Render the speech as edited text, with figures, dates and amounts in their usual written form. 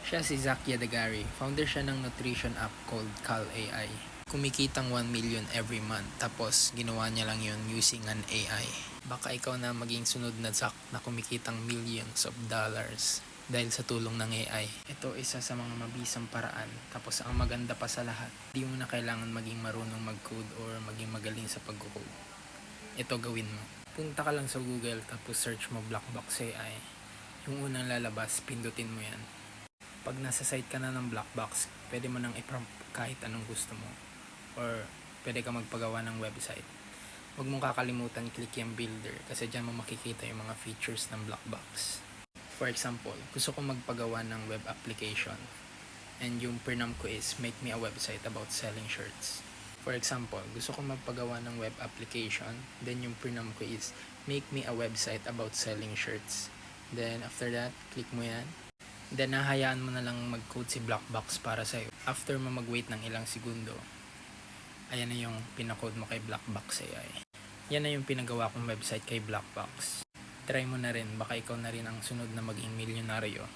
Siya si Zach Yadagari. Founder siya ng nutrition app called Cal AI. Kumikitang 1 million every month. Tapos ginawa niya lang yun using an AI. Baka ikaw na maging sunod na Zach na kumikitang millions of dollars dahil sa tulong ng AI. Ito isa sa mga mabisang paraan. Tapos ang maganda pa sa lahat, di mo na kailangan maging marunong mag-code or maging magaling sa pag-code. Ito gawin mo. Punta ka lang sa Google tapos search mo Blackbox AI. Yung unang lalabas, pindutin mo yan. Pag nasa site ka na ng Blackbox, pwede mo nang i-prompt kahit anong gusto mo. Or pwede ka magpagawa ng website. Huwag mong kakalimutan click yung builder kasi dyan mo makikita yung mga features ng Blackbox. For example, gusto ko magpagawa ng web application and yung prompt ko is make me a website about selling shirts. For example, gusto ko magpagawa ng web application, then yung prompt ko is make me a website about selling shirts. Then after that, click mo yan. Then nahayaan mo na lang mag-code si Blackbox para sa'yo. After mo mag-wait ng ilang segundo, ayan na yung pinakode mo kay Blackbox AI. Yan na yung pinagawa kong website kay Blackbox. Try mo na rin, baka ikaw na rin ang sunod na maging milyonaryo.